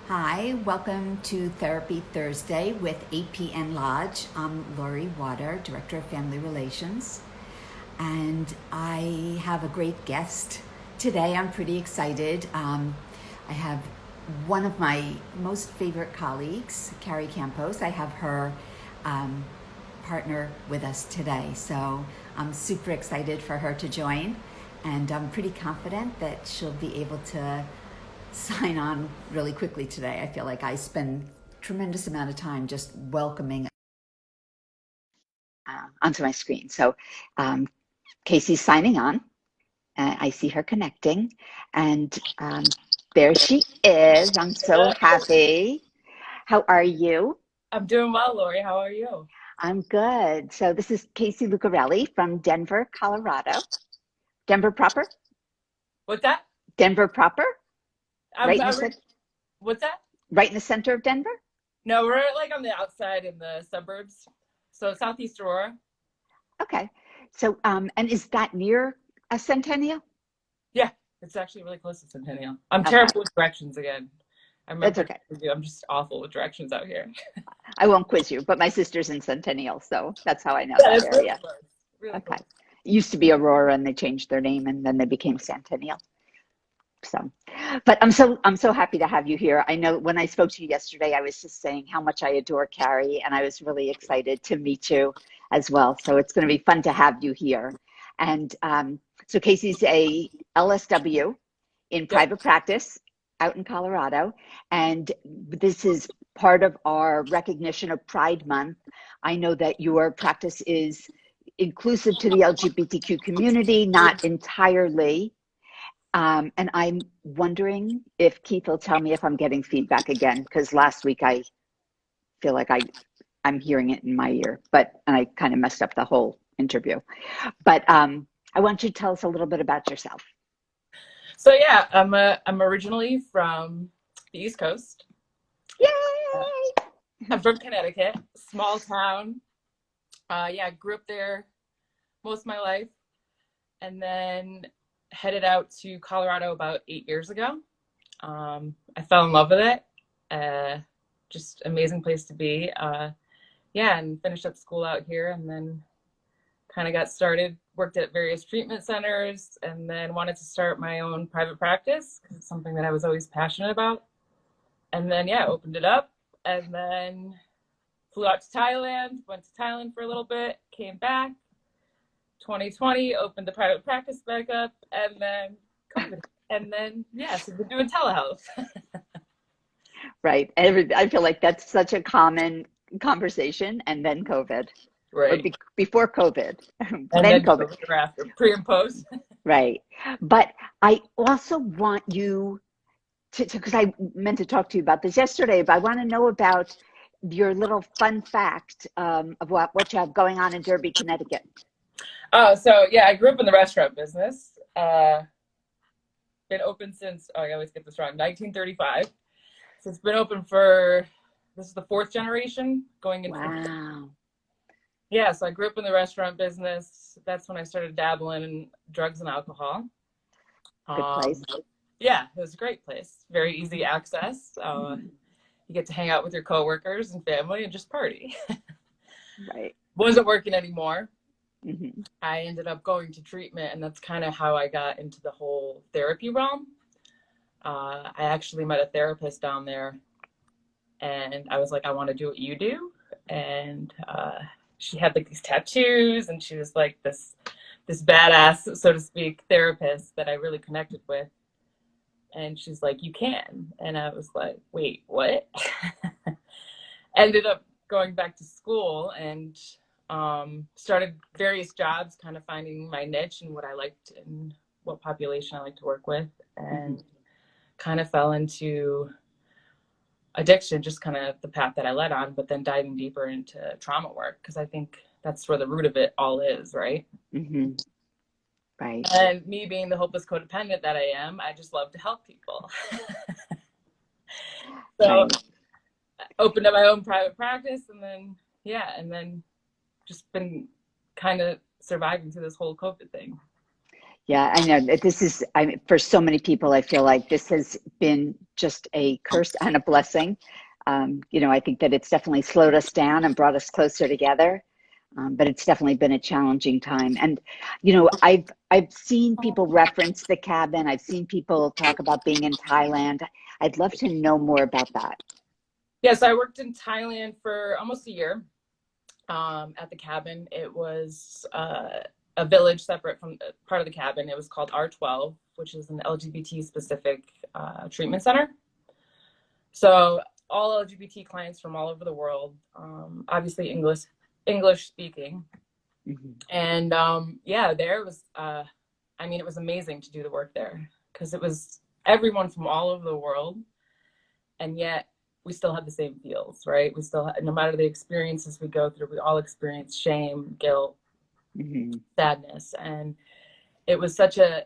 Hi, welcome to Therapy Thursday with APN Lodge. I'm Laurie Watter, Director of Family Relations, and I have a great guest today. I'm pretty excited. I have one of my most favorite colleagues, Carrie Campos. I have her partner with us today, so I'm super excited for her to join, and I'm pretty confident that she'll be able to sign on really quickly today. I feel like I spend a tremendous amount of time just welcoming onto my screen. So Casey's signing on. I see her connecting, and there she is. I'm so happy. How are you? I'm doing well, Laurie. How are you? I'm good. So this is Casey Lucarelli from Denver, Colorado. Denver proper? What's that? Denver proper? I'm, Right in the I'm center, what's that? right in the center of Denver? No, we're like on the outside in the suburbs. So Southeast Aurora. Okay. So and is that near a Centennial? Yeah, it's actually really close to Centennial. I'm Okay, terrible with directions again. I that's remember okay. I'm just awful with directions out here. I won't quiz you, but my sister's in Centennial, so that's how I know Yeah, that it's really area. close. Really Okay. close. It used to be Aurora and they changed their name and then they became Centennial. So, but I'm so happy to have you here. I know when I spoke to you yesterday, I was just saying how much I adore Carrie, and I was really excited to meet you as well. So it's going to be fun to have you here. And so Casey's a LSW in Yep. private practice out in Colorado, and this is part of our recognition of Pride Month. I know that your practice is inclusive to the LGBTQ community, not entirely. And I'm wondering if Keith will tell me if I'm getting feedback again, because last week I feel like I'm hearing it in my ear, and I kind of messed up the whole interview. But I want you to tell us a little bit about yourself. So yeah, I'm originally from the East Coast. Uh, Yay! I'm from Connecticut, small town. Yeah, grew up there most of my life, and then headed out to Colorado about 8 years ago. I fell in love with it. Just amazing place to be. Yeah, and finished up school out here, and then kind of got started. Worked at various treatment centers, and then wanted to start my own private practice because it's something that I was always passionate about. And then yeah, opened it up, and then flew out to Thailand. Went to Thailand for a little bit, came back. 2020 opened the private practice back up, and then COVID, and then yeah, so we're doing telehealth. Right. I feel like that's such a common conversation. And then COVID, or Right. before COVID, And then then COVID. COVID or after, pre and post. Right. But I also want you to, because I meant to talk to you about this yesterday, but I want to know about your little fun fact of what you have going on in Derby, Connecticut. Oh, so yeah, I grew up in the restaurant business. Been open since, oh, I always get this wrong, 1935. So it's been open for, this is the fourth generation going into the, Wow. yeah, so I grew up in the restaurant business. That's when I started dabbling in drugs and alcohol. Good place. Um, yeah, it was a great place. Very easy access. You get to hang out with your coworkers and family and just party. Right. Wasn't working anymore. Hmm. I ended up going to treatment, and that's kind of how I got into the whole therapy realm. I actually met a therapist down there, and I was like, I want to do what you do. And she had like these tattoos, and she was like this badass, so to speak, therapist that I really connected with. And she's like, you can. And I was like, wait, what? Ended up going back to school and started various jobs, kind of finding my niche and what I liked and what population I like to work with. Hmm. And kind of fell into addiction, just kind of the path that I led on, but then diving deeper into trauma work because I think that's where the root of it all is, right? Hmm. Right. And me being the hopeless codependent that I am, I just love to help people. So Right. I opened up my own private practice, and then yeah, and then just been kind of surviving through this whole COVID thing. Yeah, I know that this is, for so many people, I feel like this has been just a curse and a blessing. I think that it's definitely slowed us down and brought us closer together. But it's definitely been a challenging time. And, I've seen people reference the cabin. I've seen people talk about being in Thailand. I'd love to know more about that. Yes, I worked in Thailand for almost a year at the cabin. It was a village separate from part of the cabin. It was called R12, which is an LGBT specific treatment center. So all LGBT clients from all over the world, obviously English speaking. Mhm. And there was, it was amazing to do the work there because it was everyone from all over the world. And yet we still have the same feels, right? We still, no matter the experiences we go through, we all experience shame, guilt, sadness. And it was such a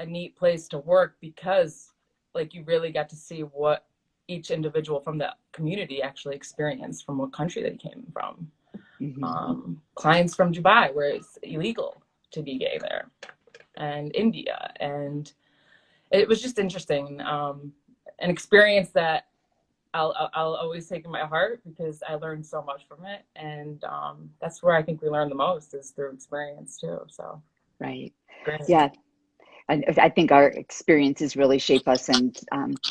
neat place to work because like you really got to see what each individual from the community actually experienced from what country they came from. Clients from Dubai where it's illegal to be gay there, and India. And it was just interesting, an experience that I'll always take in my heart because I learned so much from it. And that's where I think we learn the most is through experience too. So Right. great. Yeah. I think our experiences really shape us and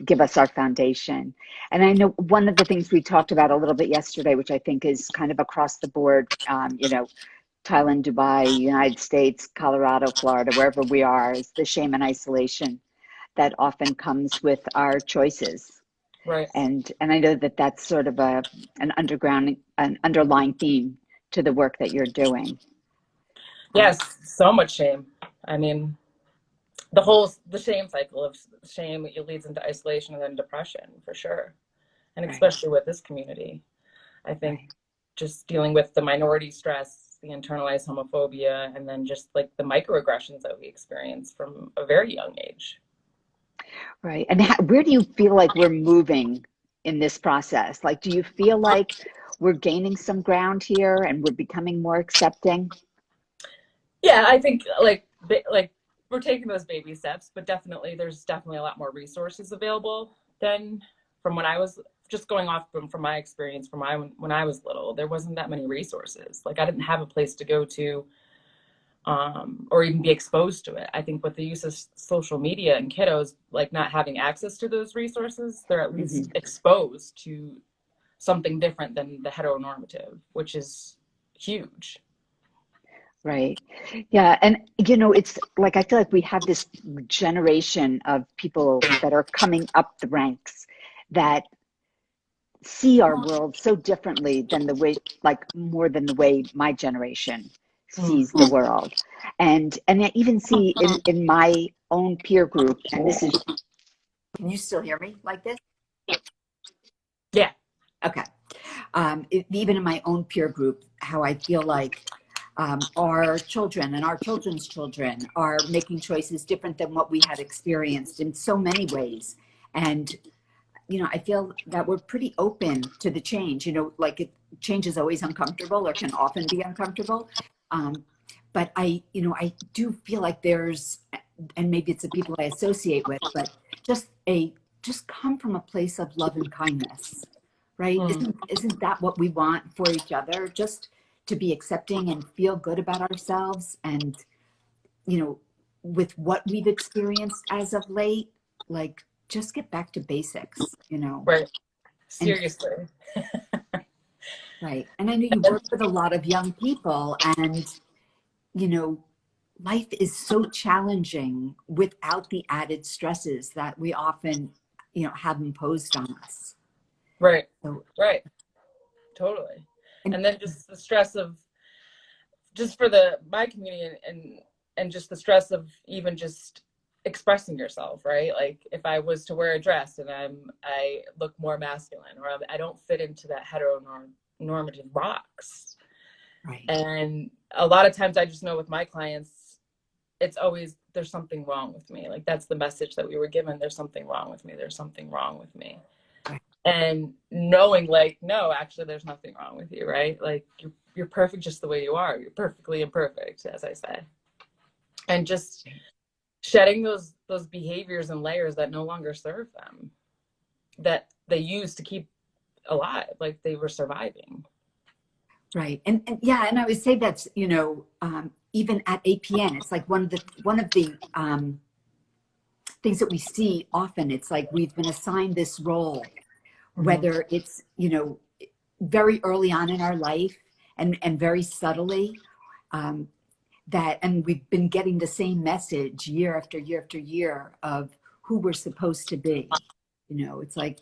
give us our foundation. And I know one of the things we talked about a little bit yesterday, which I think is kind of across the board, Thailand, Dubai, United States, Colorado, Florida, wherever we are, is the shame and isolation that often comes with our choices. Right. And I know that that's sort of an underlying theme to the work that you're doing. Yes, so much shame. I mean, the shame cycle of shame it leads into isolation and then depression for sure. And especially with this community, I think just dealing with the minority stress, the internalized homophobia, and then just like the microaggressions that we experience from a very young age. Right. And where do you feel like we're moving in this process? Like, do you feel like we're gaining some ground here and we're becoming more accepting? Yeah, I think like we're taking those baby steps, but there's definitely a lot more resources available than from when I was just going off from my experience from when I was little. There wasn't that many resources. Like I didn't have a place to go to or even be exposed to it. I think with the use of social media and kiddos like not having access to those resources, they're at least exposed to something different than the heteronormative, which is huge. Right. Yeah. And, it's like I feel like we have this generation of people that are coming up the ranks that see our world so differently than the way, like more than the way my generation sees the world. And I even see in my own peer group, and this is, can you still hear me like this? Yeah. Okay. Even in my own peer group, how I feel like our children and our children's children are making choices different than what we had experienced in so many ways. And, I feel that we're pretty open to the change, change is always uncomfortable or can often be uncomfortable. But I do feel like there's, and maybe it's the people I associate with, but just come from a place of love and kindness, right? Isn't that what we want for each other? Just to be accepting and feel good about ourselves and, with what we've experienced as of late, like just get back to basics, Right. And Seriously. right. And I know you work with a lot of young people and, life is so challenging without the added stresses that we often, have imposed on us. Right. So, Right. Totally. and And then just the stress of just for my community and just the stress of even just expressing yourself, right? Like if I was to wear a dress and I look more masculine or I don't fit into that heteronormative box. right. And a lot of times I just know with my clients, it's always there's something wrong with me. Like that's the message that we were given. There's something wrong with me. There's something wrong with me. Right. And knowing like, no, actually there's nothing wrong with you, right? Like you're perfect just the way you are. You're perfectly imperfect, as I say. And just shedding those behaviors and layers that no longer serve them, that they used to keep alive, like they were surviving. Right. And yeah, and I would say that's, you know, even at APN, it's like one of the things that we see often. It's like we've been assigned this role, whether it's, you know, very early on in our life and very subtly, that, and we've been getting the same message year after year after year of who we're supposed to be. You know, it's like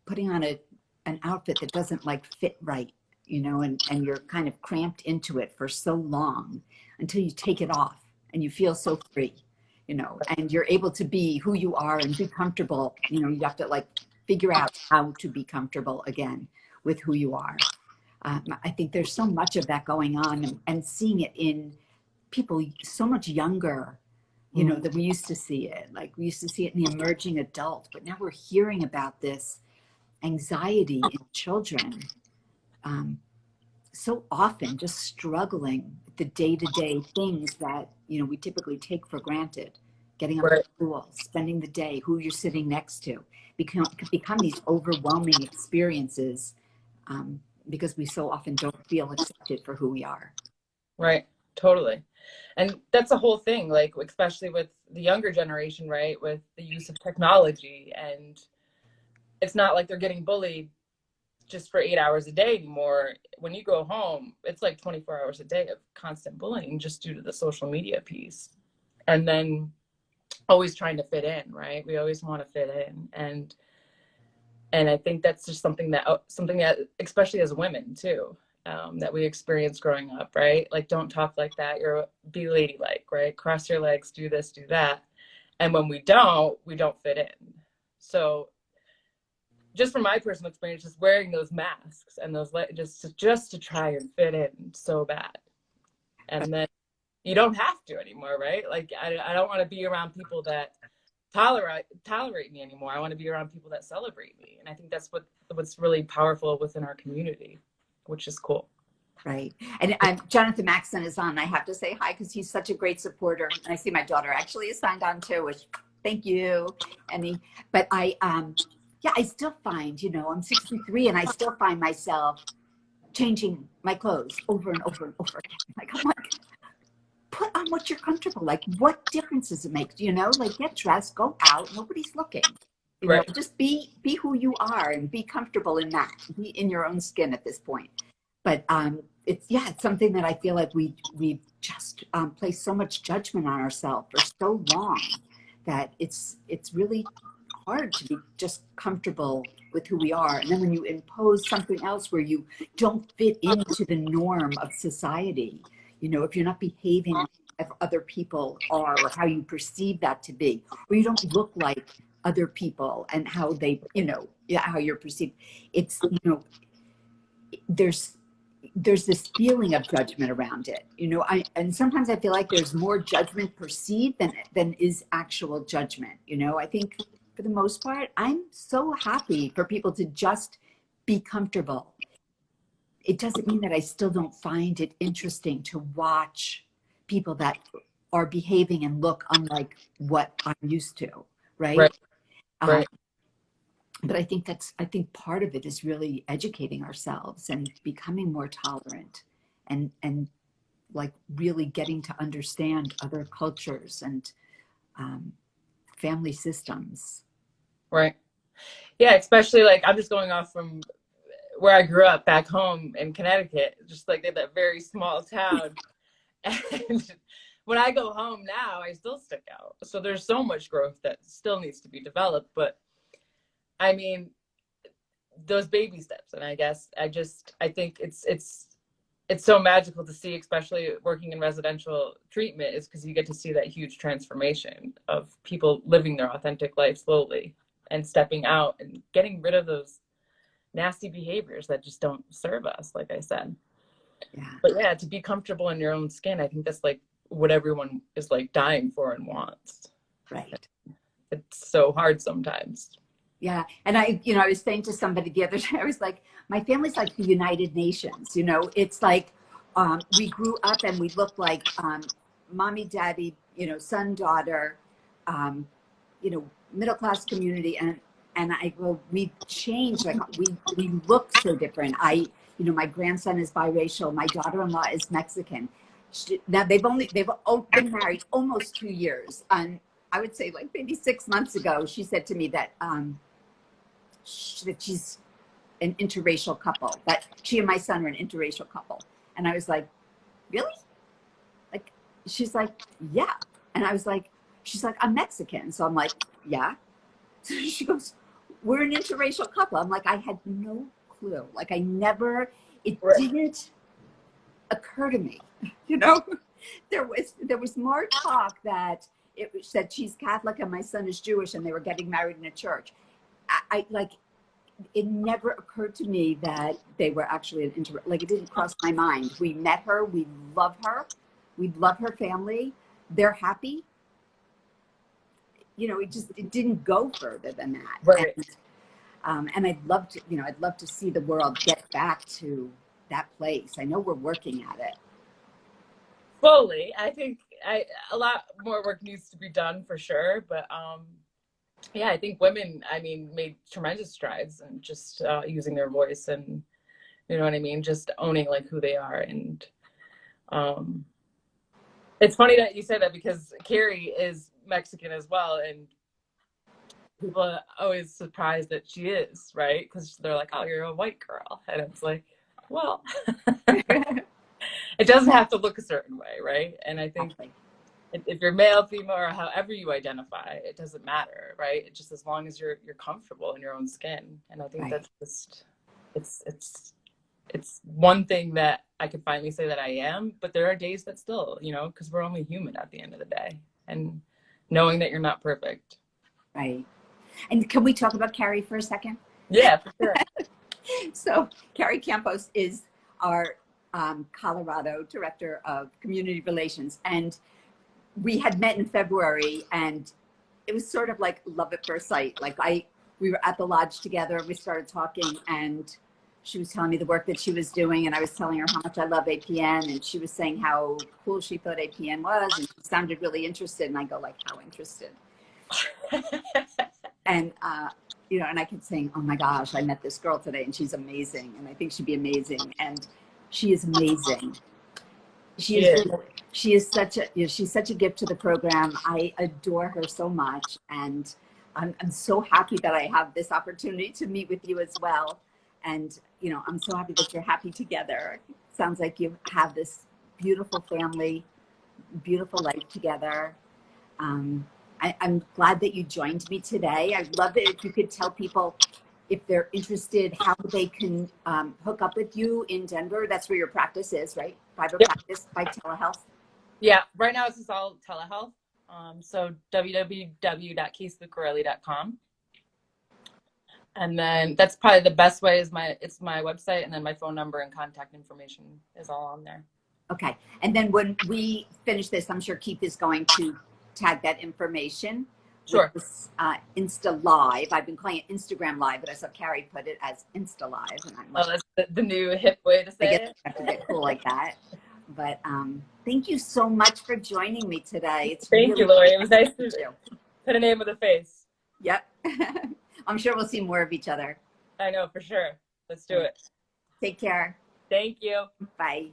putting on an outfit that doesn't like fit right, you know, and you're kind of cramped into it for so long until you take it off and you feel so free, you know, and you're able to be who you are and be comfortable. You know, you have to like figure out how to be comfortable again with who you are. I think there's so much of that going on, and seeing it in people so much younger, you know, than we used to see it. Like we used to see it in the emerging adult, but now we're hearing about this anxiety in children, so often just struggling with the day-to-day things that, you know, we typically take for granted. Getting up at school, spending the day, who you're sitting next to, become these overwhelming experiences, because we so often don't feel accepted for who we are. Right. Totally. And that's the whole thing, like, especially with the younger generation, right? With the use of technology, and it's not like they're getting bullied just for 8 hours a day anymore. When you go home, it's like 24 hours a day of constant bullying just due to the social media piece. And then always trying to fit in, right? We always want to fit in. And I think that's just something that especially as women too, that we experience growing up, right? Like, don't talk like that. Be ladylike, right? Cross your legs, do this, do that. And when we don't fit in. So just from my personal experience, just wearing those masks and those just to try and fit in so bad. And then you don't have to anymore, right? Like, I don't want to be around people that tolerate me anymore. I want to be around people that celebrate me. And I think that's what's really powerful within our community, which is cool. Right. And Jonathan Maxson is on. I have to say hi because he's such a great supporter. And I see my daughter actually is signed on too, which thank you. But I still find, you know, I'm 63 and I still find myself changing my clothes over and over and over again. Like, I'm like, put on what you're comfortable. Like, what difference does it make? You know, like, get dressed, go out, nobody's looking. You know, just be who you are and be comfortable in that. Be in your own skin at this point. But it's something that I feel like we just place so much judgment on ourselves for so long that it's really hard to be just comfortable with who we are. And then when you impose something else where you don't fit into the norm of society, you know, if you're not behaving as other people are or how you perceive that to be, or you don't look like other people and how they, you know, how you're perceived, it's, you know, there's this feeling of judgment around it, you know. And sometimes I feel like there's more judgment perceived than is actual judgment, you know. I think for the most part, I'm so happy for people to just be comfortable. It doesn't mean that I still don't find it interesting to watch people that are behaving and look unlike what I'm used to, right? But I think part of it is really educating ourselves and becoming more tolerant and like really getting to understand other cultures and family systems. Right. Yeah, especially like I'm just going off from where I grew up back home in Connecticut, just like in that very small town. And when I go home now, I still stick out. So there's so much growth that still needs to be developed. But I mean, those baby steps. And I guess I think it's so magical to see, especially working in residential treatment, is because you get to see that huge transformation of people living their authentic life slowly and stepping out and getting rid of those nasty behaviors that just don't serve us, like I said. Yeah. But yeah, to be comfortable in your own skin, I think that's like what everyone is like dying for and wants. Right. It's so hard sometimes. Yeah. And I was saying to somebody the other day, I was like, my family's like the United Nations, you know. It's like we grew up and we looked like mommy, daddy, you know, son, daughter, you know, middle class community, and I go, we've changed. Like we look so different. You know, my grandson is biracial. My daughter-in-law is Mexican. Now they've been married almost 2 years, and I would say like maybe 6 months ago, she said to me that that she's an interracial couple. That she and my son are an interracial couple, and I was like, really? Like, she's like, yeah, and I was like, she's like, I'm Mexican, so I'm like, yeah. So she goes, we're an interracial couple. I'm like, I had no clue. Like, it didn't occur to me. You know, there was more talk that it said she's Catholic and my son is Jewish and they were getting married in a church. I like, it never occurred to me that they were actually like, it didn't cross my mind. We met her, we love her family. They're happy. You know, it didn't go further than that. Right. And I'd love to see the world get back to that place. I know we're working at it. Slowly. I think a lot more work needs to be done for sure. But yeah, I think women, I mean, made tremendous strides and just using their voice and, you know what I mean? Just owning like who they are. And it's funny that you say that because Carrie is Mexican as well. And people are always surprised that she is, right? Because they're like, oh, you're a white girl. And it's like, well, it doesn't have to look a certain way, right? And I think if you're male, female, or however you identify, it doesn't matter, right? It's just as long as you're comfortable in your own skin. And I think that's just, it's one thing that I can finally say that I am, but there are days that still, you know, because we're only human at the end of the day. And knowing that you're not perfect. Right. And can we talk about Carrie for a second? Yeah, for sure. So Carrie Campos is our Colorado Director of Community Relations. And we had met in February, and it was sort of like love at first sight. Like we were at the lodge together, we started talking, and she was telling me the work that she was doing, and I was telling her how much I love APN, and she was saying how cool she thought APN was, and she sounded really interested, and I go like, how interested? And you know, and I kept saying, oh my gosh, I met this girl today and she's amazing, and I think she'd be amazing, and she is amazing. She is such a, you know, she's such a gift to the program. I adore her so much, and I'm so happy that I have this opportunity to meet with you as well. And you know, I'm so happy that you're happy together. Sounds like you have this beautiful family, beautiful life together. I'm glad that you joined me today. I'd love it if you could tell people, if they're interested, how they can hook up with you in Denver. That's where your practice is, right? Private practice by telehealth. Yeah, right now it's just all telehealth. So www.caseylucarelli.com. And then that's probably the best way is it's my website, and then my phone number and contact information is all on there. Okay. And then when we finish this, I'm sure Keith is going to tag that information. Sure. This, Insta Live. I've been calling it Instagram Live, but I saw Carrie put it as Insta Live. And I'm like, that's the new hip way to say it. I have to get cool like that. But thank you so much for joining me today. Thank you, Laurie. It was nice to put a name with a face. Yep. I'm sure we'll see more of each other. I know, for sure. Let's do it. Take care. Thank you. Bye.